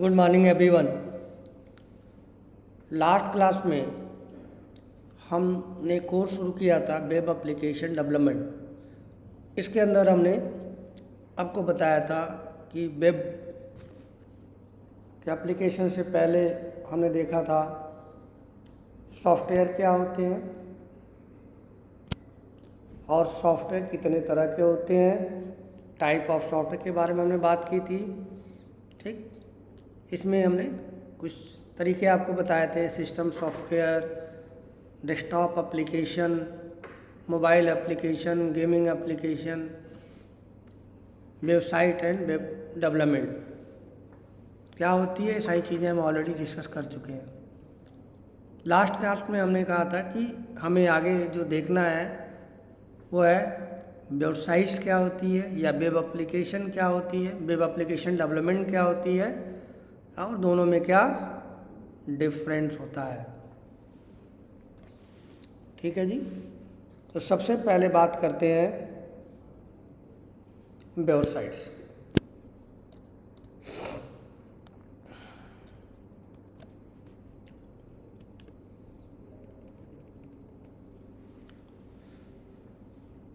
Good morning everyone. Last class में हमने course शुरू किया था वेब एप्लीकेशन डेवलपमेंट। इसके अंदर हमने आपको बताया था कि वेब के एप्लीकेशन से पहले हमने देखा था सॉफ्टवेयर क्या होते हैं और सॉफ्टवेयर कितने तरह के होते हैं, टाइप ऑफ सॉफ्टवेयर के बारे में हमने बात की थी। ठीक, इसमें हमने कुछ तरीके आपको बताए थे, system software, desktop application, mobile application, gaming application, website and web development क्या होती है। सारी चीज़ें हम ऑलरेडी डिस्कस कर चुके हैं। लास्ट क्लास में हमने कहा था कि हमें आगे जो देखना है वो है वेबसाइट्स क्या होती है या वेब एप्लीकेशन क्या होती है, वेब एप्लीकेशन डेवलपमेंट क्या होती है और दोनों में क्या डिफरेंस होता है। ठीक है जी। तो सबसे पहले बात करते हैं वेबसाइट्स।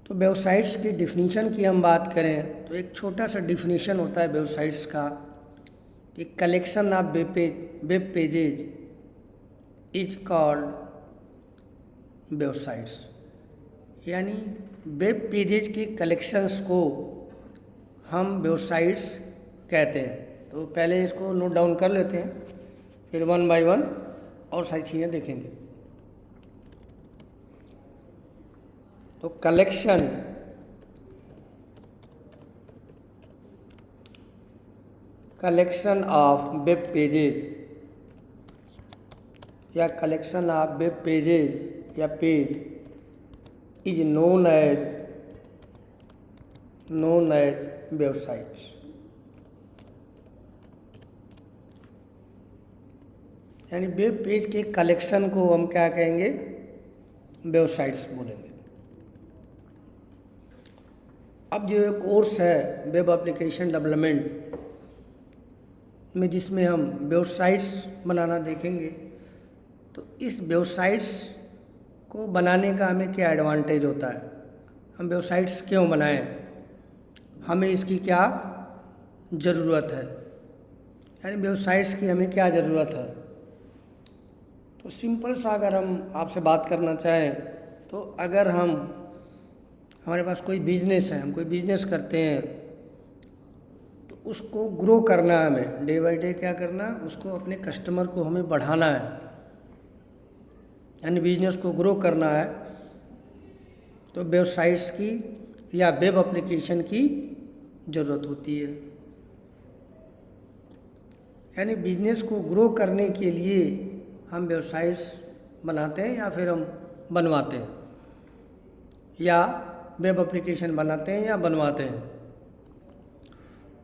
तो वेबसाइट्स की डिफिनीशन की हम बात करें तो एक छोटा सा डिफिनीशन होता है वेबसाइट्स का कि collection of web pages is called websites. यानी वेब पेजेज के कलेक्शंस को हम वेबसाइट्स कहते हैं। तो पहले इसको नोट डाउन कर लेते हैं, फिर वन बाय वन और सारी चीज़ें देखेंगे। तो कलेक्शन ऑफ वेब पेजेज या कलेक्शन ऑफ वेब पेजेज या page is known as websites. यानी वेब पेज के कलेक्शन को हम क्या कहेंगे, वेबसाइट्स बोलेंगे। अब जो कोर्स है वेब एप्लीकेशन डेवलपमेंट में जिसमें हम वेबसाइट्स बनाना देखेंगे, तो इस वेबसाइट्स को बनाने का हमें क्या एडवांटेज होता है, हम वेबसाइट्स क्यों बनाएं, हमें इसकी क्या ज़रूरत है, यानी वेबसाइट्स की हमें क्या ज़रूरत है। तो सिंपल सा अगर हम आपसे बात करना चाहें तो अगर हमारे पास कोई बिजनेस है, हम कोई बिजनेस करते हैं तो उसको ग्रो करना है, हमें डे बाय डे क्या करना है, उसको अपने कस्टमर को हमें बढ़ाना है, यानी बिजनेस को ग्रो करना है। तो वेबसाइट्स की या वेब एप्लीकेशन की ज़रूरत होती है। यानी बिजनेस को ग्रो करने के लिए हम वेबसाइट्स बनाते हैं या फिर हम बनवाते हैं, या वेब एप्लीकेशन बनाते हैं या बनवाते हैं।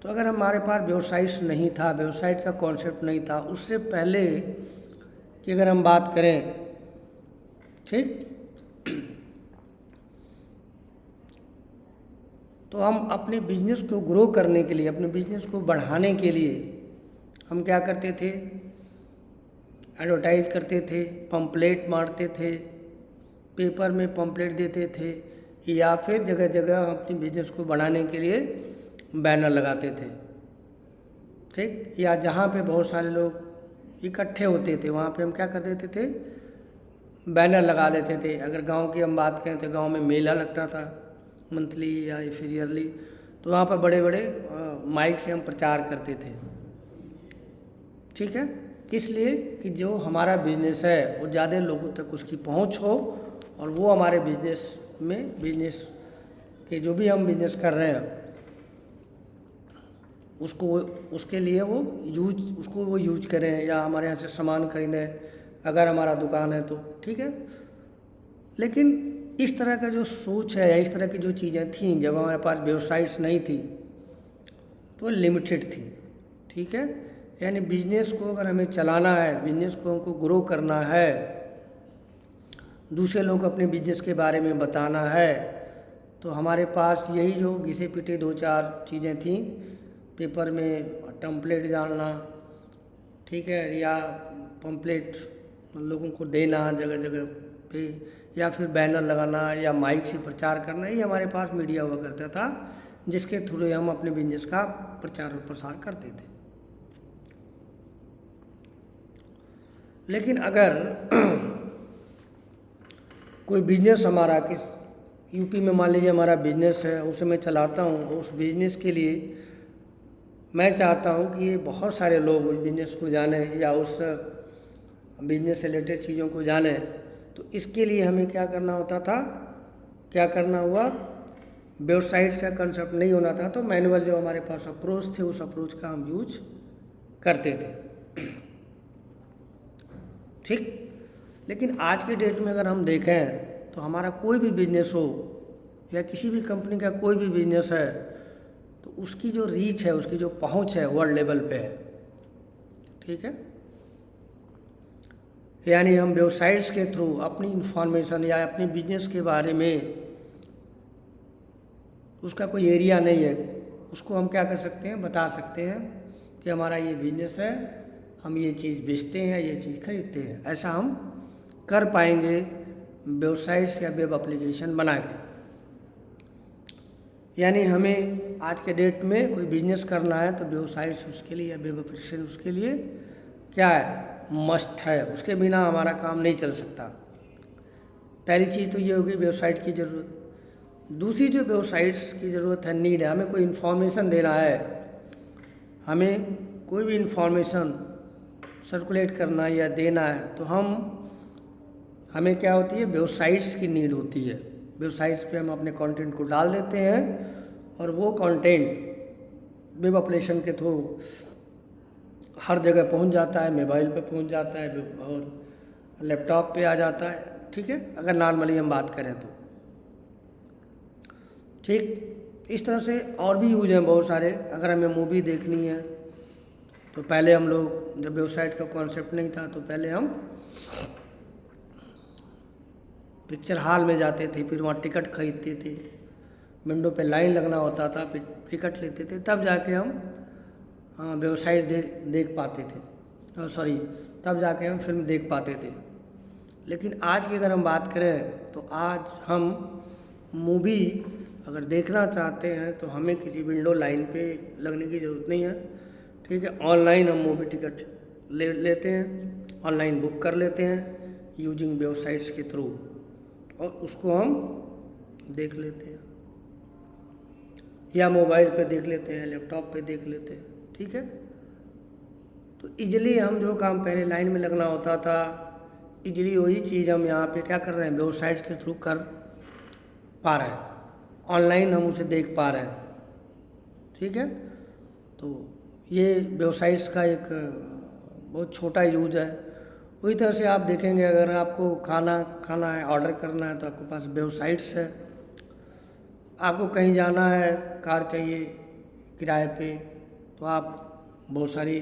तो अगर हमारे पास वेबसाइट्स नहीं था, वेबसाइट का कॉन्सेप्ट नहीं था, उससे पहले कि अगर हम बात करें, ठीक, तो हम अपने बिजनेस को ग्रो करने के लिए, अपने बिजनेस को बढ़ाने के लिए हम क्या करते थे, एडवर्टाइज करते थे, पंपलेट मारते थे, पेपर में पंपलेट देते थे, या फिर जगह जगह हम अपने बिजनेस को बढ़ाने के लिए बैनर लगाते थे। ठीक, या जहाँ पे बहुत सारे लोग इकट्ठे होते थे वहाँ पे हम क्या कर देते थे, बैनर लगा देते थे। अगर गांव की हम बात करें तो गांव में मेला लगता था मंथली या फिर ईयरली, तो वहाँ पर बड़े बड़े माइक से हम प्रचार करते थे। ठीक है, किस लिए कि जो हमारा बिजनेस है वो ज़्यादा लोगों तक उसकी पहुँच हो और वो हमारे बिजनेस में, बिजनेस के जो भी हम बिजनेस कर रहे हैं उसको, उसके लिए वो यूज करें या हमारे यहाँ से सामान खरीदें अगर हमारा दुकान है तो। ठीक है, लेकिन इस तरह का जो सोच है या इस तरह की जो चीज़ें थीं जब हमारे पास वेबसाइट्स नहीं थी तो लिमिटेड थी। ठीक है, यानी बिजनेस को अगर हमें चलाना है, बिजनेस को हमको ग्रो करना है, दूसरे लोग अपने बिजनेस के बारे में बताना है, तो हमारे पास यही जो घिसे पिटे दो चार चीज़ें थीं, पेपर में टेम्पलेट डालना ठीक है, या पंपलेट लोगों को देना जगह जगह पे, या फिर बैनर लगाना या माइक से प्रचार करना, ये हमारे पास मीडिया हुआ करता था जिसके थ्रू हम अपने बिजनेस का प्रचार और प्रसार करते थे। लेकिन अगर कोई बिजनेस हमारा किस यूपी में मान लीजिए हमारा बिजनेस है, उसे मैं चलाता हूँ, उस बिजनेस के लिए मैं चाहता हूँ कि बहुत सारे लोग उस बिजनेस को जाने या उस बिजनेस से रिलेटेड चीज़ों को जाने, तो इसके लिए हमें क्या करना होता था, क्या करना हुआ, वेबसाइट का कंसेप्ट नहीं होना था, तो मैनुअल जो हमारे पास अप्रोच थे उस अप्रोच का हम यूज करते थे। ठीक। लेकिन आज के डेट में अगर हम देखें तो हमारा कोई भी बिजनेस हो या किसी भी कंपनी का कोई भी बिजनेस है, तो उसकी जो रीच है, उसकी जो पहुंच है वर्ल्ड लेवल पे है। ठीक है, यानी हम वेबसाइट्स के थ्रू अपनी इंफॉर्मेशन या अपने बिजनेस के बारे में, उसका कोई एरिया नहीं है, उसको हम क्या कर सकते हैं, बता सकते हैं कि हमारा ये बिजनेस है, हम ये चीज़ बेचते हैं, ये चीज़ खरीदते हैं। ऐसा हम कर पाएंगे वेबसाइट्स या वेब एप्लीकेशन बना के। यानी हमें आज के डेट में कोई बिजनेस करना है तो वेबसाइट्स उसके लिए या वेब एप्लीकेशन उसके लिए क्या है, मस्ट है, उसके बिना हमारा काम नहीं चल सकता। पहली चीज़ तो ये होगी वेबसाइट की ज़रूरत। दूसरी जो वेबसाइट्स की ज़रूरत है, नीड है, हमें कोई इन्फॉर्मेशन देना है, हमें कोई भी इन्फॉर्मेशन सर्कुलेट करना या देना है, तो हमें क्या होती है, वेबसाइट्स की नीड होती है। वेबसाइट्स पे हम अपने कंटेंट को डाल देते हैं और वो कंटेंट वेब एप्लीकेशन के थ्रू हर जगह पहुंच जाता है, मोबाइल पे पहुंच जाता है और लैपटॉप पे आ जाता है। ठीक है, अगर नॉर्मली हम बात करें तो। ठीक, इस तरह से और भी यूज हैं बहुत सारे। अगर हमें मूवी देखनी है तो पहले हम लोग, जब वेबसाइट का कॉन्सेप्ट नहीं था, तो पहले हम पिक्चर हॉल में जाते थे, फिर वहाँ टिकट खरीदते थे, विंडो पे लाइन लगना होता था, फिर टिकट लेते थे, तब जाके हम वेबसाइट देख पाते थे, सॉरी, तब जाके हम फिल्म देख पाते थे। लेकिन आज की अगर हम बात करें तो आज हम मूवी अगर देखना चाहते हैं तो हमें किसी विंडो लाइन पे लगने की ज़रूरत नहीं है। ठीक है, ऑनलाइन हम मूवी टिकट लेते हैं, ऑनलाइन बुक कर लेते हैं यूजिंग वेबसाइट्स के थ्रू, और उसको हम देख लेते हैं, या मोबाइल पे देख लेते हैं, लैपटॉप पे देख लेते हैं। ठीक है, तो इजीली हम जो काम पहले लाइन में लगना होता था, इजीली वही चीज़ हम यहाँ पे क्या कर रहे हैं, वेबसाइट्स के थ्रू कर पा रहे हैं, ऑनलाइन हम उसे देख पा रहे हैं। ठीक है, तो ये वेबसाइट्स का एक बहुत छोटा यूज है। उसी तरह से आप देखेंगे, अगर आपको खाना है, ऑर्डर करना है, तो आपके पास वेबसाइट्स है। आपको कहीं जाना है, कार चाहिए किराए पे, तो आप, बहुत सारी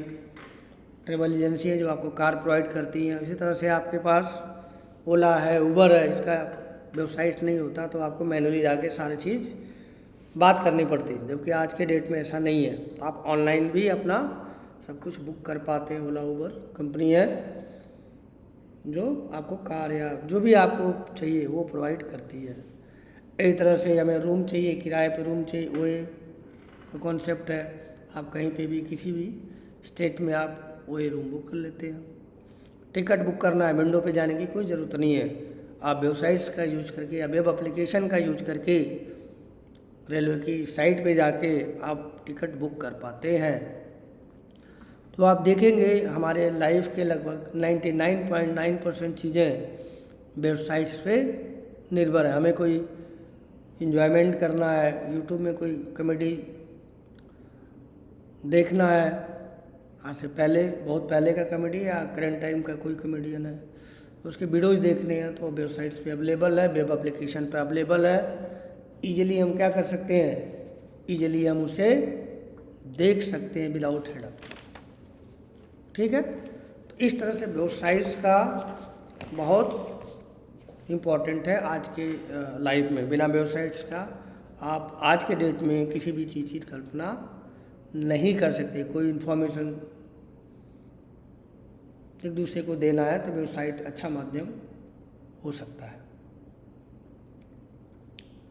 ट्रैवल एजेंसी है जो आपको कार प्रोवाइड करती हैं। इसी तरह से आपके पास ओला है, उबर है, इसका वेबसाइट नहीं होता तो आपको मैनुअली जाके सारी चीज़ बात करनी पड़ती है, जबकि आज के डेट में ऐसा नहीं है। तो आप ऑनलाइन भी अपना सब कुछ बुक कर पाते हैं। ओला उबर कंपनी है जो आपको कार या जो भी आपको चाहिए वो प्रोवाइड करती है। इसी तरह से हमें रूम चाहिए, किराए पे रूम चाहिए, वो का कॉन्सेप्ट है। आप कहीं पे भी किसी भी स्टेट में आप वो रूम बुक कर लेते हैं। टिकट बुक करना है, विंडो पे जाने की कोई ज़रूरत नहीं है, आप वेबसाइट्स का यूज करके या वेब एप्लीकेशन का यूज करके रेलवे की साइट पे जाके आप टिकट बुक कर पाते हैं। तो आप देखेंगे हमारे लाइफ के लगभग 99.9% चीज़ें वेबसाइट्स पे निर्भर है। हमें कोई इन्जॉयमेंट करना है, यूट्यूब में कोई कॉमेडी देखना है, आज से पहले, बहुत पहले का कॉमेडी या करंट टाइम का कोई कॉमेडियन है, उसके वीडियोज देखने हैं तो वेबसाइट्स पे अवेलेबल है, वेब एप्लीकेशन पे अवेलेबल है। ईजिली हम क्या कर सकते हैं, ईजिली हम उसे देख सकते हैं विदाउट हेडअप। ठीक है, तो इस तरह से वेबसाइट्स का बहुत इम्पोर्टेंट है आज के लाइफ में। बिना वेबसाइट्स का आप आज के डेट में किसी भी चीज़ की कल्पना नहीं कर सकते। कोई इन्फॉर्मेशन एक दूसरे को देना है तो वेबसाइट अच्छा माध्यम हो सकता है।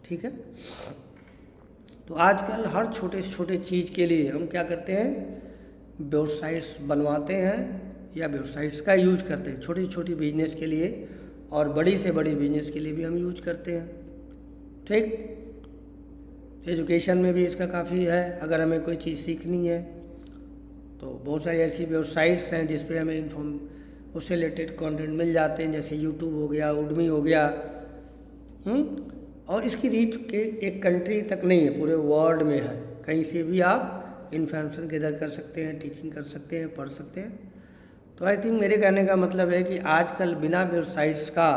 ठीक है। तो आजकल हर छोटे से छोटे चीज़ के लिए हम क्या करते हैं, वेबसाइट्स बनवाते हैं या वेबसाइट्स का यूज करते हैं, छोटी छोटी बिजनेस के लिए और बड़ी से बड़ी बिजनेस के लिए भी हम यूज करते हैं। ठीक। एजुकेशन में भी इसका काफ़ी है। अगर हमें कोई चीज़ सीखनी है तो बहुत सारी ऐसी वेबसाइट्स हैं जिस पे हमें उससे रिलेटेड कंटेंट मिल जाते हैं, जैसे यूट्यूब हो गया, उडमी हो गया। और इसकी रीच के एक कंट्री तक नहीं है, पूरे वर्ल्ड में है। कहीं से भी आप इन्फॉर्मेशन गैदर कर सकते हैं, टीचिंग कर सकते हैं, पढ़ सकते हैं। तो आई थिंक मेरे कहने का मतलब है कि आजकल बिना वेबसाइट्स का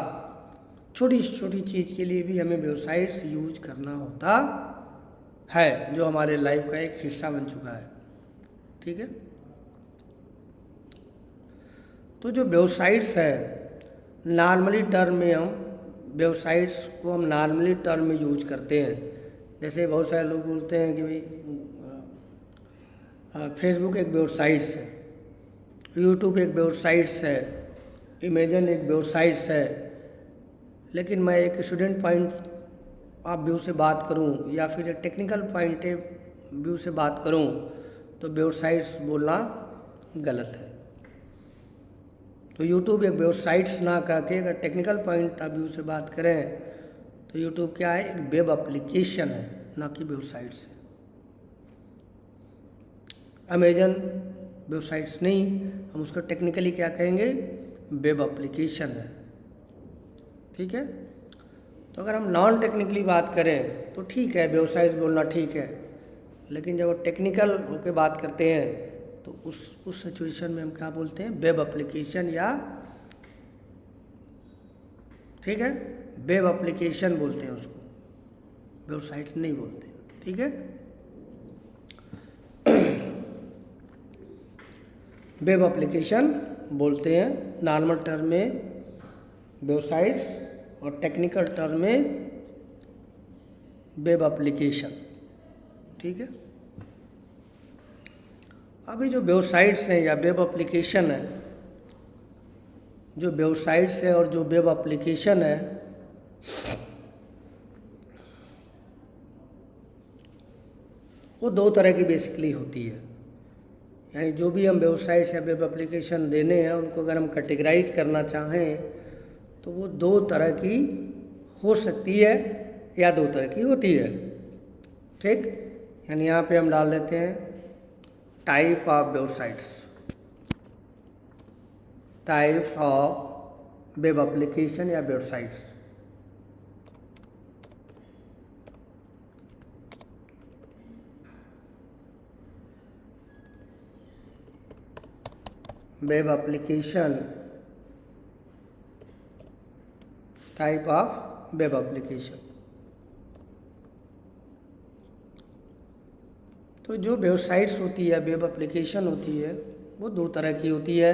छोटी से छोटी चीज़ के लिए भी हमें वेबसाइट्स यूज करना होता है, जो हमारे लाइफ का एक हिस्सा बन चुका है। ठीक है। तो जो वेबसाइट्स है, नॉर्मली टर्म में हम वेबसाइट्स को हम नॉर्मली टर्म में यूज करते हैं। जैसे बहुत सारे लोग बोलते हैं कि भाई फेसबुक एक वेबसाइट्स है, यूट्यूब एक वेबसाइट्स है, अमेजन एक वेबसाइट्स है। लेकिन मैं एक स्टूडेंट पॉइंट ऑफ व्यू से बात करूं या फिर टेक्निकल पॉइंट व्यू से बात करूं तो वेबसाइट्स बोलना गलत है। तो यूट्यूब एक वेबसाइट्स ना कह के अगर टेक्निकल पॉइंट ऑफ व्यू से बात करें तो यूट्यूब क्या है, एक वेब एप्लीकेशन है, ना कि वेबसाइट्स है। अमेजन वेबसाइट्स नहीं, हम उसको टेक्निकली क्या कहेंगे, वेब एप्लीकेशन है। ठीक है। तो अगर हम नॉन टेक्निकली बात करें तो ठीक है, वेबसाइट्स बोलना ठीक है। लेकिन जब टेक्निकल होकर बात करते हैं तो उस सिचुएशन में हम क्या बोलते हैं, वेब एप्लीकेशन या, ठीक है, वेब एप्लीकेशन बोलते हैं उसको, वेबसाइट्स नहीं बोलते हैं। ठीक है। वेब एप्लीकेशन बोलते हैं नॉर्मल टर्म में वेबसाइट्स, और टेक्निकल टर्म में वेब एप्लीकेशन। ठीक है। अभी जो वेबसाइट्स हैं या वेब एप्लीकेशन है, जो वेबसाइट्स है और जो वेब एप्लीकेशन है, वो दो तरह की बेसिकली होती है। यानी जो भी हम वेबसाइट्स या वेब एप्लीकेशन देने हैं उनको अगर हम कैटेगराइज करना चाहें तो वो दो तरह की हो सकती है या दो तरह की होती है। ठीक। यानी यहाँ पे हम डाल देते हैं type of websites, types of web application या websites. Web application, type of web application. तो जो वेबसाइट्स होती है, वेब एप्लीकेशन होती है, वो दो तरह की होती है।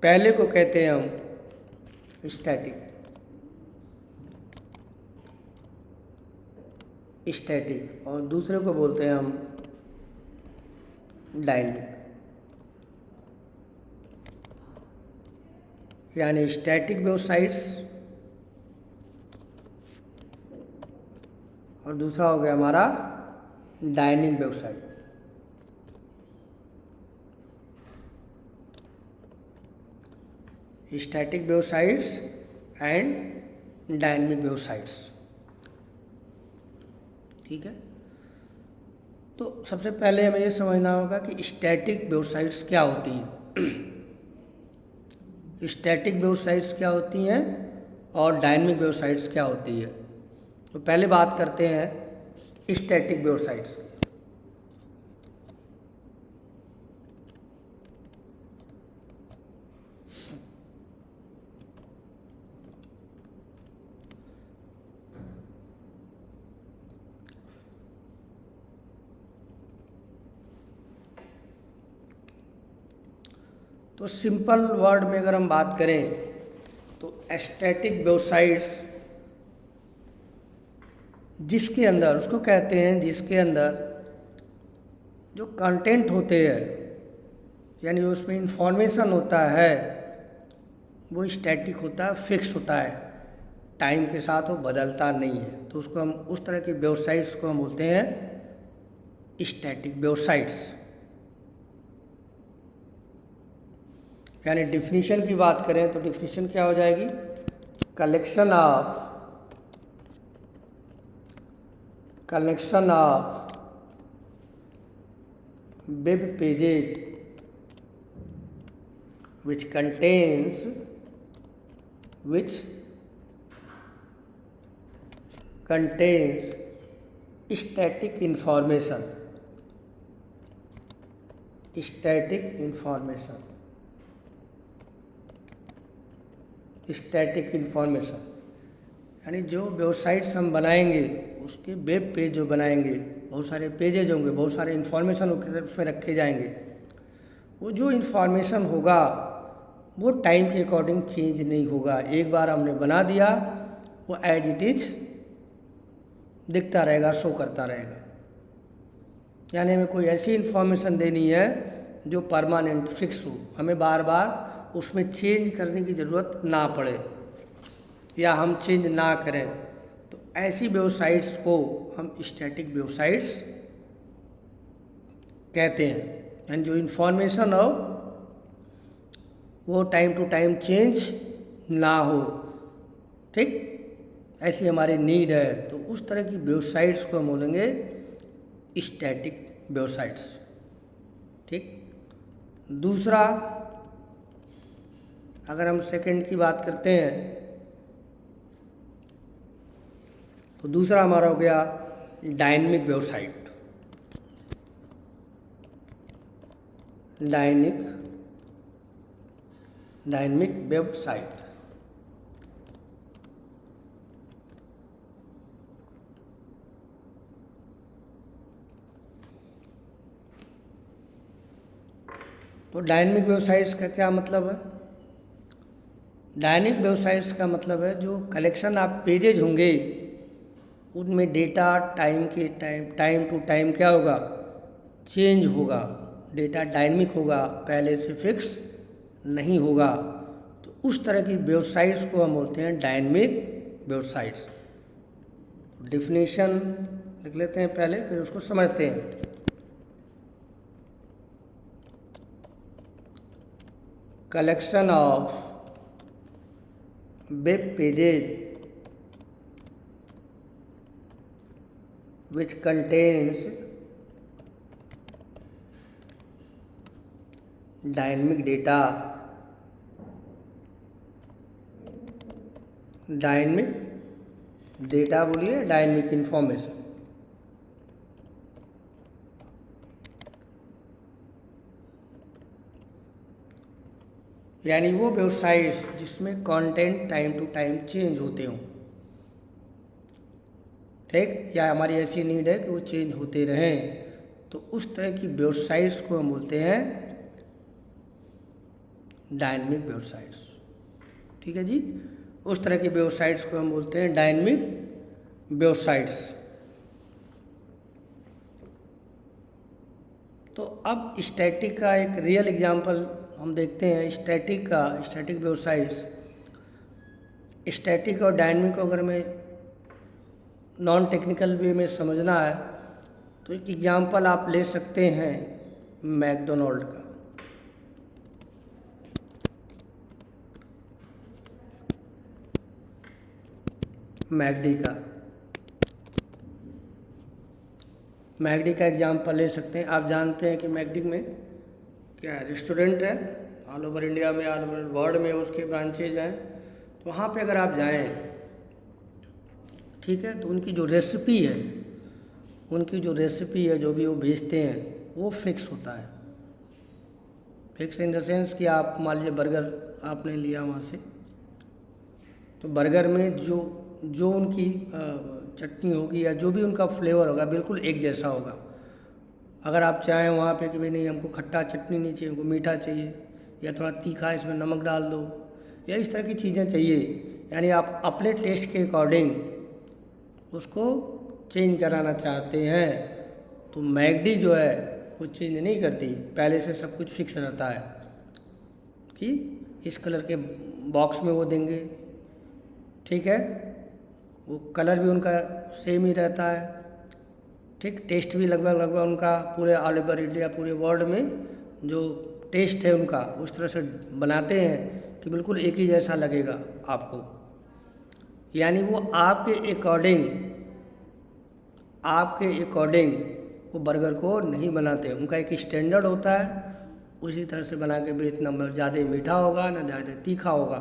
पहले को कहते हैं हम स्टैटिक और दूसरे को बोलते हैं हम डायनेमिक। यानी स्टैटिक वेबसाइट्स और दूसरा हो गया हमारा dynamic website. Static websites and dynamic websites. ठीक है। तो सबसे पहले हमें ये समझना होगा कि स्टैटिक वेबसाइट्स क्या होती हैं, स्टैटिक वेबसाइट्स क्या होती हैं और डायनेमिक वेबसाइट्स क्या होती है। तो पहले बात करते हैं स्टैटिक वेबसाइट्स की। तो सिंपल वर्ड में अगर हम बात करें तो स्टैटिक वेबसाइट्स जिसके अंदर, उसको कहते हैं जिसके अंदर जो कंटेंट होते हैं, यानी उसमें इंफॉर्मेशन होता है वो स्टैटिक होता है, फिक्स होता है, टाइम के साथ वो बदलता नहीं है। तो उसको हम, उस तरह की वेबसाइट्स को हम बोलते हैं स्टैटिक वेबसाइट्स। यानी डिफिनीशन की बात करें तो डिफिनीशन क्या हो जाएगी? Collection of web pages which contains static information यानी जो वेबसाइट्स हम बनाएंगे, उसके वेब पेज जो बनाएंगे, बहुत सारे पेजेज होंगे, बहुत सारे इन्फॉर्मेशन उसमें रखे जाएंगे। वो जो इन्फॉर्मेशन होगा वो टाइम के अकॉर्डिंग चेंज नहीं होगा। एक बार हमने बना दिया, वो एज इट इज दिखता रहेगा, शो करता रहेगा। यानी हमें कोई ऐसी इन्फॉर्मेशन देनी है जो परमानेंट फिक्स हो, हमें बार बार उसमें चेंज करने की ज़रूरत ना पड़े या हम चेंज ना करें। तो ऐसी वेबसाइट्स को हम स्टैटिक वेबसाइट्स कहते हैं। यानी जो इन्फॉर्मेशन हो वो टाइम टू टाइम चेंज ना हो, ठीक, ऐसी हमारी नीड है। तो उस तरह की वेबसाइट्स को हम बोलेंगे स्टैटिक वेबसाइट्स, ठीक। दूसरा, अगर हम सेकंड की बात करते हैं तो दूसरा हमारा हो गया डायनेमिक वेबसाइट। डायनेमिक वेबसाइट तो डायनेमिक वेबसाइट्स का क्या मतलब है? डायनेमिक वेबसाइट्स का मतलब है जो कलेक्शन ऑफ पेजेज होंगे उनमें डेटा टाइम टू टाइम क्या होगा? चेंज होगा। डेटा डायनेमिक होगा, पहले से फिक्स नहीं होगा। तो उस तरह की वेबसाइट्स को हम बोलते हैं डायनेमिक वेबसाइट्स। डिफिनेशन लिख लेते हैं पहले, फिर उसको समझते हैं। Collection of web pages which contains dynamic data, बोलिए, डायनेमिक इंफॉर्मेशन। यानी वो वेबसाइट्स जिसमें content time to time change होते हों, ठीक, या हमारी ऐसी नीड है कि वो चेंज होते रहें। तो उस तरह की वेबसाइट्स को हम बोलते हैं डायनेमिक वेबसाइट्स, ठीक है जी। उस तरह की वेबसाइट्स को हम बोलते हैं डायनेमिक वेबसाइट्स। तो अब स्टैटिक का एक रियल एग्जांपल हम देखते हैं। स्टैटिक वेबसाइट्स, स्टैटिक और डायनेमिक को अगर मैं नॉन टेक्निकल वे में समझना है तो एक एग्जांपल आप ले सकते हैं मैकडोनल्ड का। मैकडी का एग्जांपल ले सकते हैं। आप जानते हैं कि मैकडी में क्या है, रेस्टोरेंट है, ऑल ओवर इंडिया में, ऑल ओवर वर्ल्ड में उसके ब्रांचेज हैं। तो वहाँ पे अगर आप जाएं, ठीक है, तो उनकी जो रेसिपी है, जो भी वो बेचते हैं, वो फिक्स होता है। फिक्स इन द सेंस कि आप मान लीजिए बर्गर आपने लिया वहाँ से, तो बर्गर में जो उनकी चटनी होगी या जो भी उनका फ्लेवर होगा बिल्कुल एक जैसा होगा। अगर आप चाहें वहाँ पे कि भाई नहीं, हमको खट्टा चटनी नहीं चाहिए, हमको मीठा चाहिए, या थोड़ा तीखा इसमें नमक डाल दो, या इस तरह की चीज़ें चाहिए, यानी आप अपने टेस्ट के अकॉर्डिंग उसको चेंज कराना चाहते हैं, तो मैकडी जो है वो चेंज नहीं करती, पहले से सब कुछ फिक्स रहता है कि इस कलर के बॉक्स में वो देंगे, ठीक है। वो कलर भी उनका सेम ही रहता है, ठीक। टेस्ट भी लगभग उनका पूरे ऑल ओवर इंडिया, पूरे वर्ल्ड में जो टेस्ट है उनका उस तरह से बनाते हैं कि बिल्कुल एक ही जैसा लगेगा आपको। यानी वो आपके अकॉर्डिंग वो बर्गर को नहीं बनाते। उनका एक स्टैंडर्ड होता है, उसी तरह से बना के बेचना। ज़्यादा मीठा होगा ना ज़्यादा तीखा होगा।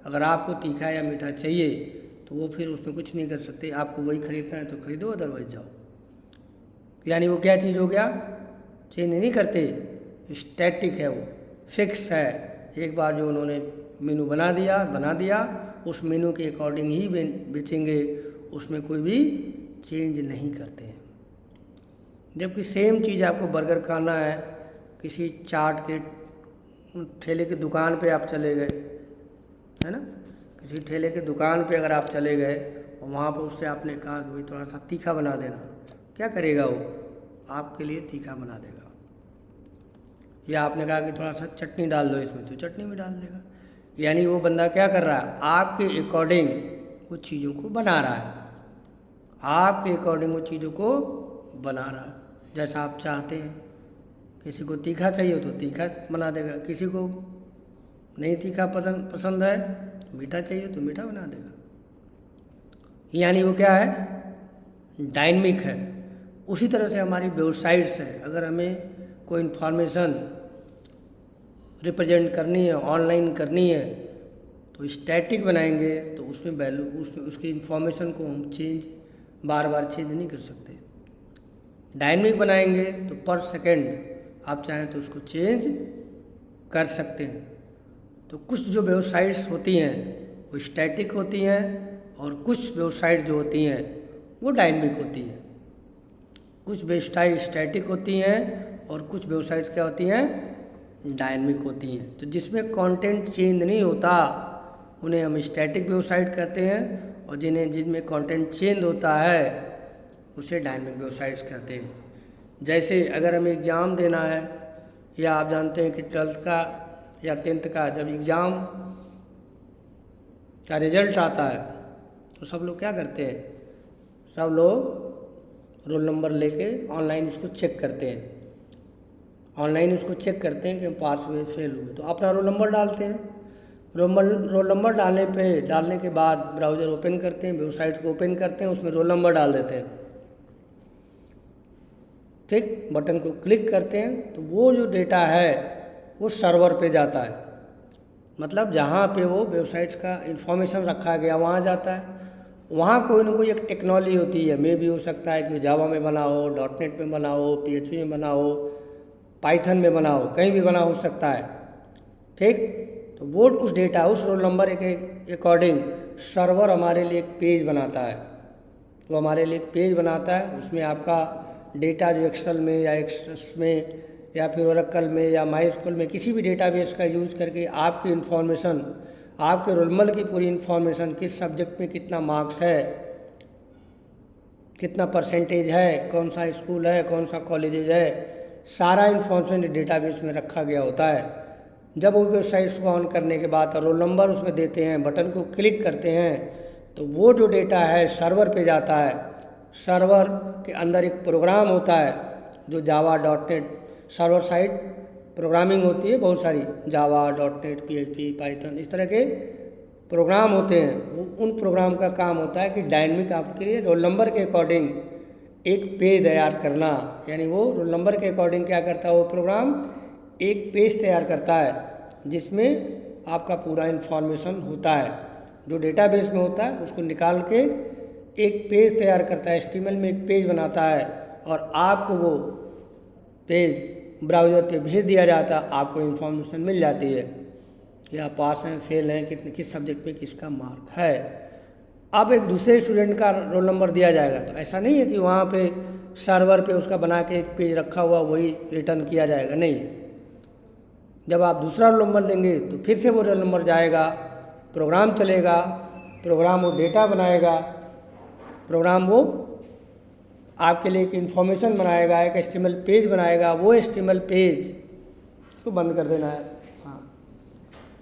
अगर आपको तीखा या मीठा चाहिए तो वो फिर उसमें कुछ नहीं कर सकते। आपको वही खरीदना है तो खरीदो, अदरवाइज जाओ। यानी वो क्या चीज़ हो गया, चेंज नहीं करते, स्टैटिक है, वो फिक्स है। एक बार जो उन्होंने मेनू बना दिया उस मेनू के अकॉर्डिंग ही बेचेंगे, उसमें कोई भी चेंज नहीं करते हैं। जबकि सेम चीज़ आपको बर्गर खाना है, किसी चाट के ठेले की दुकान पे आप चले गए, है ना, किसी ठेले की दुकान पे अगर आप चले गए और वहाँ पर उससे आपने कहा कि भाई थोड़ा सा तीखा बना देना, क्या करेगा वो, आपके लिए तीखा बना देगा। या आपने कहा कि थोड़ा सा चटनी डाल दो इसमें, तो चटनी भी डाल देगा। यानी वो बंदा क्या कर रहा है, आपके अकॉर्डिंग वो चीज़ों को बना रहा है, आपके अकॉर्डिंग वो चीज़ों को बना रहा है जैसा आप चाहते हैं। किसी को तीखा चाहिए तो तीखा बना देगा, किसी को नहीं तीखा पसंद है, मीठा चाहिए तो मीठा बना देगा। यानी वो क्या है, डायनेमिक है। उसी तरह से हमारी वेबसाइट्स है। अगर हमें कोई इन्फॉर्मेशन रिप्रेजेंट करनी है, ऑनलाइन करनी है, तो स्टैटिक बनाएंगे तो उसमें वैल्यू, उसकी इन्फॉर्मेशन को हम बार बार चेंज नहीं कर सकते। डायनेमिक बनाएंगे तो पर सेकंड आप चाहें तो उसको चेंज कर सकते हैं। तो कुछ जो वेबसाइट्स होती हैं वो स्टैटिक होती हैं और कुछ वेबसाइट जो होती हैं वो डायनेमिक होती हैं। कुछ वेबसाइट स्टैटिक होती हैं और कुछ वेबसाइट्स क्या होती हैं, डायनेमिक होती हैं। तो जिसमें कंटेंट चेंज नहीं होता उन्हें हम स्टैटिक वेबसाइट कहते हैं, और जिनमें कंटेंट चेंज होता है उसे डायनेमिक वेबसाइट्स कहते हैं। जैसे अगर हमें एग्ज़ाम देना है, या आप जानते हैं कि 12th का या 10th का जब एग्ज़ाम का रिजल्ट आता है तो सब लोग क्या करते हैं, सब लोग रोल नंबर लेके ऑनलाइन उसको चेक करते हैं। ऑनलाइन उसको चेक करते हैं कि हम पास हुए फेल हुए, तो अपना रोल नंबर डालते हैं। रोल नंबर डालने के बाद ब्राउज़र ओपन करते हैं, वेबसाइट को ओपन करते हैं, उसमें रोल नंबर डाल देते हैं, ठीक। बटन को क्लिक करते हैं तो वो जो डेटा है वो सर्वर पे जाता है। मतलब जहाँ पे वो वेबसाइट्स का इंफॉर्मेशन रखा गया वहाँ जाता है। वहाँ कोई ना कोई एक टेक्नोलॉजी होती है, मे भी हो सकता है कि जावा में बना हो, .NET में बना हो, PHP में बना हो, पाइथन में बना हो, कहीं भी बना हो सकता है, ठीक। तो वो उस डेटा, उस रोल नंबर के अकॉर्डिंग सर्वर हमारे लिए एक पेज बनाता है। वो हमारे लिए एक पेज बनाता है, उसमें आपका डेटा जो एक्सेल में या एक्सेस में या फिर ओरेकल में या माईस्क्यूएल में किसी भी डेटाबेस का यूज़ करके आपकी इन्फॉर्मेशन, आपके रोल नंबर की पूरी इन्फॉर्मेशन, किस सब्जेक्ट में कितना मार्क्स है, कितना परसेंटेज है, कौन सा स्कूल है, कौन सा कॉलेजेज है, सारा इन्फॉर्मेशन डेटाबेस में रखा गया होता है। जब वो वेबसाइट्स को ऑन करने के बाद रोल नंबर उसमें देते हैं, बटन को क्लिक करते हैं, तो वो जो डेटा है सर्वर पे जाता है। सर्वर के अंदर एक प्रोग्राम होता है जो जावा .NET सर्वर साइड प्रोग्रामिंग होती है, बहुत सारी जावा .NET PHP पाइथन इस तरह के प्रोग्राम होते हैं। वो उन प्रोग्राम का काम होता है कि डायनेमिक आपके लिए रोल नंबर के अकॉर्डिंग एक पेज तैयार करना। यानी वो रोल नंबर के अकॉर्डिंग क्या करता है, वो प्रोग्राम एक पेज तैयार करता है जिसमें आपका पूरा इन्फॉर्मेशन होता है, जो डेटाबेस में होता है उसको निकाल के एक पेज तैयार करता है, HTML में एक पेज बनाता है और आपको वो पेज ब्राउज़र पे भेज दिया जाता है। आपको इन्फॉर्मेशन मिल जाती है कि आप पास हैं, फेल हैं, किस सब्जेक्ट पे किसका मार्क है। अब एक दूसरे स्टूडेंट का रोल नंबर दिया जाएगा तो ऐसा नहीं है कि वहाँ पे सर्वर पे उसका बना के एक पेज रखा हुआ वही रिटर्न किया जाएगा, नहीं। जब आप दूसरा रोल नंबर देंगे तो फिर से वो रोल नंबर जाएगा, प्रोग्राम चलेगा, प्रोग्राम वो डेटा बनाएगा, प्रोग्राम वो आपके लिए एक इन्फॉर्मेशन बनाएगा, एक HTML पेज बनाएगा। वो HTML पेज इसको बंद कर देना है, हाँ,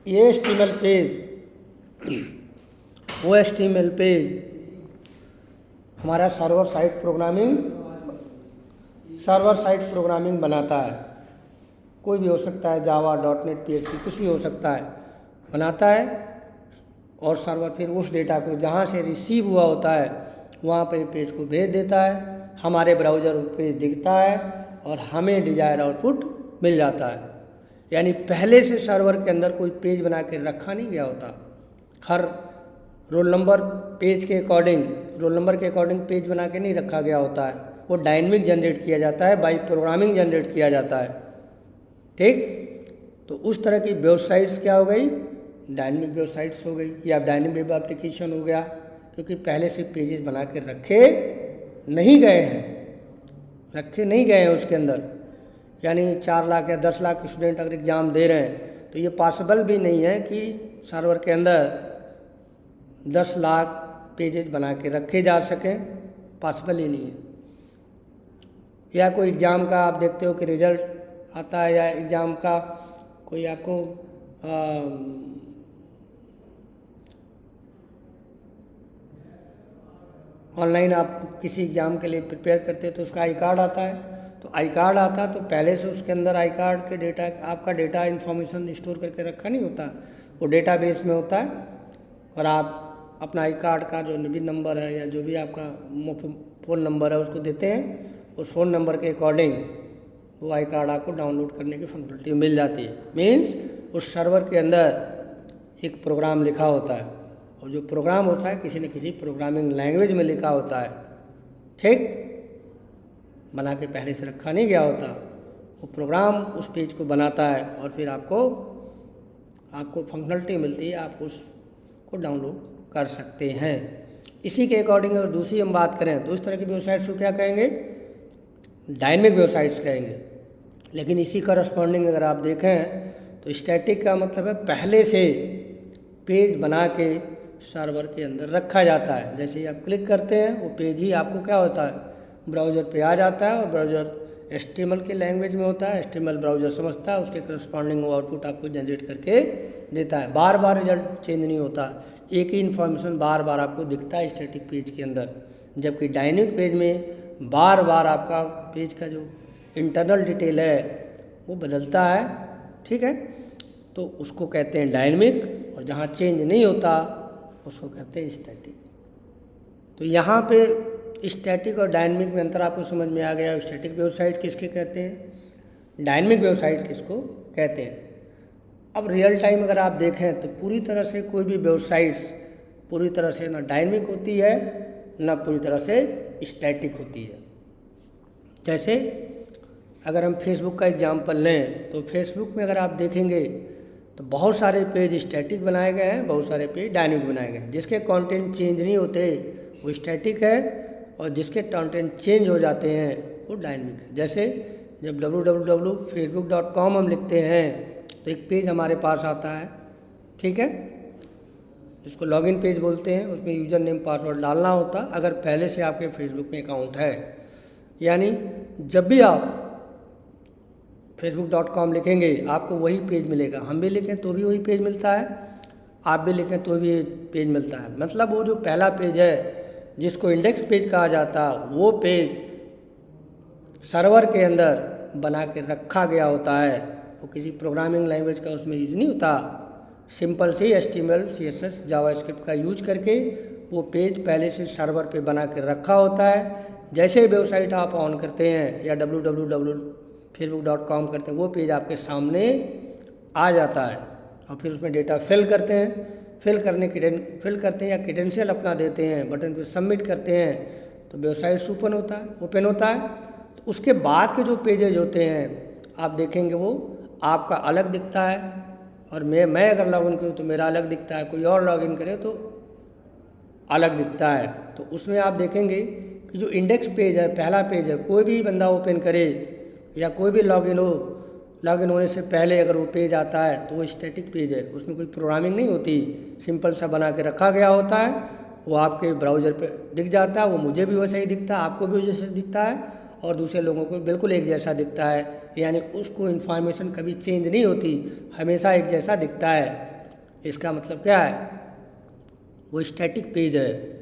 ये HTML पेज, वो HTML पेज हमारा सर्वर साइड प्रोग्रामिंग बनाता है। कोई भी हो सकता है, जावा, .NET, PHP, कुछ भी हो सकता है, बनाता है। और सर्वर फिर उस डेटा को जहाँ से रिसीव हुआ होता है वहाँ पर पेज को भेज देता है, हमारे ब्राउज़र पेज दिखता है और हमें डिजायर आउटपुट मिल जाता है। यानी पहले से सर्वर के अंदर कोई पेज बना के रखा नहीं गया होता। हर रोल नंबर के अकॉर्डिंग पेज बना के नहीं रखा गया होता है, वो डायनेमिक जनरेट किया जाता है, बाई प्रोग्रामिंग जनरेट किया जाता है। ठीक, तो उस तरह की वेबसाइट्स क्या हो गई, डायनेमिक वेबसाइट्स हो गई, या डायनेमिक वेब एप्लीकेशन हो गया, क्योंकि पहले से पेजेस बना के रखे नहीं गए हैं उसके अंदर। यानी 4 लाख या 10 लाख स्टूडेंट अगर एग्ज़ाम दे रहे हैं तो ये पॉसिबल भी नहीं है कि सर्वर के अंदर 10 लाख पेजेस बना के रखे जा सकें, पॉसिबल ही नहीं है। या कोई एग्ज़ाम का आप देखते हो कि रिजल्ट आता है, या एग्ज़ाम का कोई आपको ऑनलाइन आप किसी एग्ज़ाम के लिए प्रिपेयर करते हैं तो उसका आई कार्ड आता है। तो आई कार्ड आता तो पहले से उसके अंदर आई कार्ड के डेटा, आपका डेटा इन्फॉर्मेशन स्टोर करके रखा नहीं होता, वो डेटाबेस में होता है। और आप अपना आई कार्ड का जो भी नंबर है या जो भी आपका फ़ोन नंबर है उसको देते हैं, उस फ़ोन नंबर के अकॉर्डिंग वो आई कार्ड आपको डाउनलोड करने की फैसिलिटी मिल जाती है। मीन्स उस सर्वर के अंदर एक प्रोग्राम लिखा होता है, और जो प्रोग्राम होता है किसी न किसी प्रोग्रामिंग लैंग्वेज में लिखा होता है। ठीक, बना के पहले से रखा नहीं गया होता, वो प्रोग्राम उस पेज को बनाता है और फिर आपको फंक्शनलिटी मिलती है, आप उसको डाउनलोड कर सकते हैं। इसी के अकॉर्डिंग अगर दूसरी हम बात करें तो इस तरह की वेबसाइट्स को क्या कहेंगे, डायनेमिक वेबसाइट्स कहेंगे। लेकिन इसी करस्पॉन्डिंग अगर आप देखें तो स्टैटिक का मतलब है पहले से पेज बना के सर्वर के अंदर रखा जाता है। जैसे ही आप क्लिक करते हैं वो पेज ही आपको क्या होता है, ब्राउज़र पे आ जाता है, और ब्राउज़र HTML के लैंग्वेज में होता है, HTML ब्राउज़र समझता है, उसके करस्पॉन्डिंग वो आउटपुट आपको जनरेट करके देता है। बार बार रिजल्ट चेंज नहीं होता, एक ही इन्फॉर्मेशन बार बार आपको दिखता है स्टैटिक पेज के अंदर। जबकि डायनेमिक पेज में बार बार आपका पेज का जो इंटरनल डिटेल है वो बदलता है। ठीक है, तो उसको कहते हैं डायनेमिक, और जहाँ चेंज नहीं होता उसको कहते हैं स्टैटिक। तो यहाँ पे स्टैटिक और डायनेमिक में अंतर आपको समझ में आ गया। स्टैटिक वेबसाइट किसके कहते हैं, डायनेमिक वेबसाइट किसको कहते हैं। अब रियल टाइम अगर आप देखें तो पूरी तरह से कोई भी वेबसाइट्स पूरी तरह से ना डायनेमिक होती है ना पूरी तरह से स्टैटिक होती है। जैसे अगर हम फेसबुक का एग्जांपल लें तो फेसबुक में अगर आप देखेंगे तो बहुत सारे पेज स्टैटिक बनाए गए हैं, बहुत सारे पेज डायनेमिक बनाए गए हैं। जिसके कंटेंट चेंज नहीं होते वो स्टैटिक है, और जिसके कंटेंट चेंज हो जाते हैं वो डायनेमिक है। जैसे जब www.facebook.com हम लिखते हैं तो एक पेज हमारे पास आता है, ठीक है, जिसको लॉगिन पेज बोलते हैं। उसमें यूज़र नेम पासवर्ड डालना होता अगर पहले से आपके फेसबुक में अकाउंट है। यानी जब भी आप facebook.com लिखेंगे आपको वही पेज मिलेगा। हम भी लिखें तो भी वही पेज मिलता है, आप भी लिखें तो भी पेज मिलता है। मतलब वो जो पहला पेज है जिसको इंडेक्स पेज कहा जाता है वो पेज सर्वर के अंदर बना के रखा गया होता है। वो किसी प्रोग्रामिंग लैंग्वेज का उसमें यूज़ नहीं होता, सिंपल से HTML CSS जावास्क्रिप्ट का यूज करके वो पेज पहले से सर्वर पे बना के रखा होता है। जैसे ही वेबसाइट आप ऑन करते हैं या www.facebook.com करते हैं वो पेज आपके सामने आ जाता है, और फिर उसमें डेटा फिल करते हैं। फिल करते हैं या क्रेडेंशियल अपना देते हैं, बटन पे सबमिट करते हैं तो वेबसाइट ओपन होता है। तो उसके बाद के जो पेजेज होते हैं आप देखेंगे वो आपका अलग दिखता है, और मैं अगर लॉगिन करूँ तो मेरा अलग दिखता है, कोई और लॉगिन करे तो अलग दिखता है। तो उसमें आप देखेंगे कि जो इंडेक्स पेज है, पहला पेज है, कोई भी बंदा ओपन करे या कोई भी लॉगिन होने से पहले अगर वो पेज आता है तो वो स्टैटिक पेज है, उसमें कोई प्रोग्रामिंग नहीं होती, सिंपल सा बना के रखा गया होता है। वो आपके ब्राउज़र पे दिख जाता है, वो मुझे भी वैसा ही दिखता है, आपको भी वैसे दिखता है, और दूसरे लोगों को बिल्कुल एक जैसा दिखता है। यानी उसको इन्फॉर्मेशन कभी चेंज नहीं होती, हमेशा एक जैसा दिखता है। इसका मतलब क्या है, वो स्टैटिक पेज है।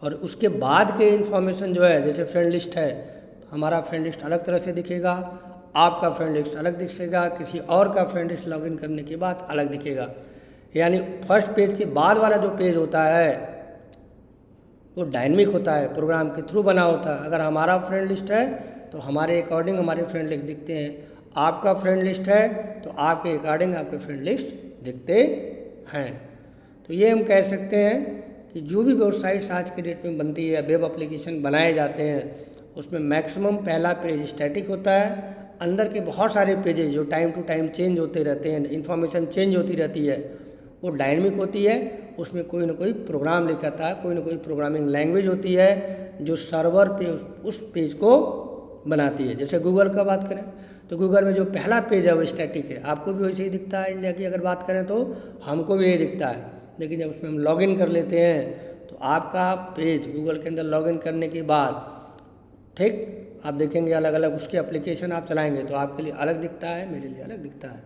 और उसके बाद के इन्फॉर्मेशन जो है, जैसे फ्रेंड लिस्ट है, तो हमारा फ्रेंड लिस्ट अलग तरह से दिखेगा, आपका फ्रेंड लिस्ट अलग दिखेगा, किसी और का फ्रेंड लिस्ट लॉगिन करने के बाद अलग दिखेगा। यानी फर्स्ट पेज के बाद वाला जो पेज होता है वो डायनेमिक होता है, प्रोग्राम के थ्रू बना होता है। अगर हमारा फ्रेंड लिस्ट है तो हमारे अकॉर्डिंग हमारे फ्रेंड लिस्ट दिखते हैं, आपका फ्रेंड लिस्ट है तो आपके अकॉर्डिंग आपके फ्रेंड लिस्ट दिखते हैं। तो ये हम कह सकते हैं कि जो भी वेबसाइट्स आज के डेट में बनती है, वेब एप्लीकेशन बनाए जाते हैं, उसमें मैक्सिमम पहला पेज स्टैटिक होता है। अंदर के बहुत सारे पेजेस जो टाइम टू टाइम चेंज होते रहते हैं, इन्फॉर्मेशन चेंज होती रहती है, वो डायनेमिक होती है। उसमें कोई ना कोई प्रोग्राम लिखा था, कोई ना कोई प्रोग्रामिंग लैंग्वेज होती है जो सर्वर पे उस पेज को बनाती है। जैसे गूगल का बात करें तो गूगल में जो पहला पेज है वो स्टैटिक है, आपको भी वैसे ही दिखता है। इंडिया की अगर बात करें तो हमको भी यही दिखता है, लेकिन जब उसमें हम लॉगिन कर लेते हैं तो आपका पेज गूगल के अंदर लॉगिन करने के बाद, ठीक, आप देखेंगे अलग अलग उसके एप्लीकेशन आप चलाएंगे तो आपके लिए अलग दिखता है, मेरे लिए अलग दिखता है।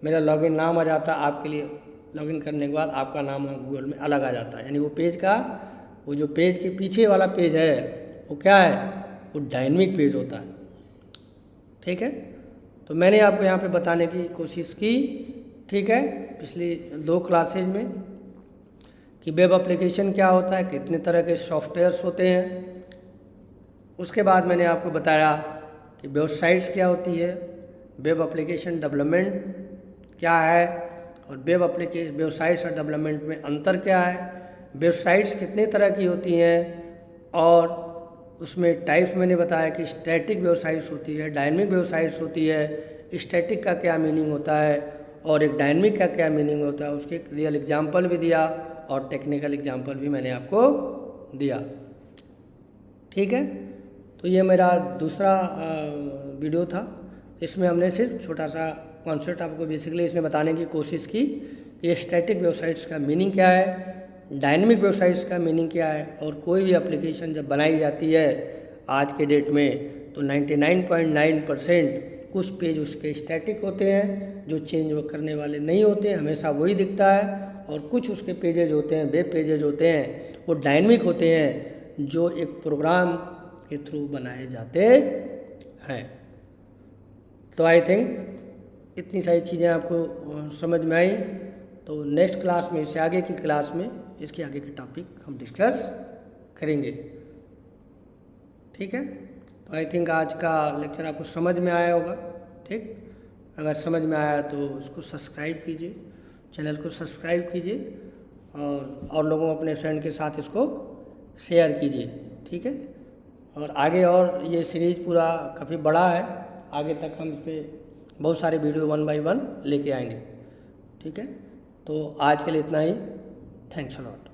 मेरा लॉगिन नाम आ जाता है, आपके लिए लॉगिन करने के बाद आपका नाम गूगल में अलग आ जाता है। यानी वो पेज का, वो जो पेज के पीछे वाला पेज है वो क्या है, वो डायनेमिक पेज होता है। ठीक है, तो मैंने आपको यहाँ पे बताने की कोशिश की, ठीक है, पिछली 2 क्लासेज में कि वेब एप्लीकेशन क्या होता है, कितने तरह के सॉफ्टवेयर्स होते हैं। उसके बाद मैंने आपको बताया कि वेबसाइट्स क्या होती है, वेब एप्लीकेशन डेवलपमेंट क्या है, और वेबसाइट्स और डेवलपमेंट में अंतर क्या है, वेबसाइट्स कितने तरह की होती हैं, और उसमें टाइप्स मैंने बताया कि स्टैटिक वेबसाइट्स होती है, डायनेमिक वेबसाइट्स होती है। स्टैटिक का क्या मीनिंग होता है और एक डायनेमिक का क्या मीनिंग होता है, उसके रियल एग्जाम्पल भी दिया और टेक्निकल एग्जाम्पल भी मैंने आपको दिया। ठीक है, तो ये मेरा दूसरा वीडियो था। इसमें हमने सिर्फ छोटा सा कॉन्सेप्ट आपको बेसिकली इसमें बताने की कोशिश की कि स्टैटिक वेबसाइट्स का मीनिंग क्या है, डायनेमिक वेबसाइट्स का मीनिंग क्या है, और कोई भी एप्लीकेशन जब बनाई जाती है आज के डेट में तो 99.9% कुछ पेज उसके स्टैटिक होते हैं जो चेंज करने वाले नहीं होते हैं, हमेशा वही दिखता है, और कुछ उसके पेजेज होते हैं, वेब पेजेज होते हैं, वो डायनेमिक होते हैं जो एक प्रोग्राम के थ्रू बनाए जाते हैं। तो आई थिंक इतनी सारी चीज़ें आपको समझ में आई। तो नेक्स्ट क्लास में, इससे आगे की क्लास में इसके आगे के टॉपिक हम डिस्कस करेंगे। ठीक है, तो आई थिंक आज का लेक्चर आपको समझ में आया होगा। ठीक, अगर समझ में आया तो इसको सब्सक्राइब कीजिए, चैनल को सब्सक्राइब कीजिए, और लोगों अपने फ्रेंड के साथ इसको शेयर कीजिए। ठीक है, और आगे और ये सीरीज पूरा काफ़ी बड़ा है, आगे तक हम इस पर बहुत सारे वीडियो 1 बाय 1 लेके आएंगे। ठीक है, तो आज के लिए इतना ही। Thanks a lot.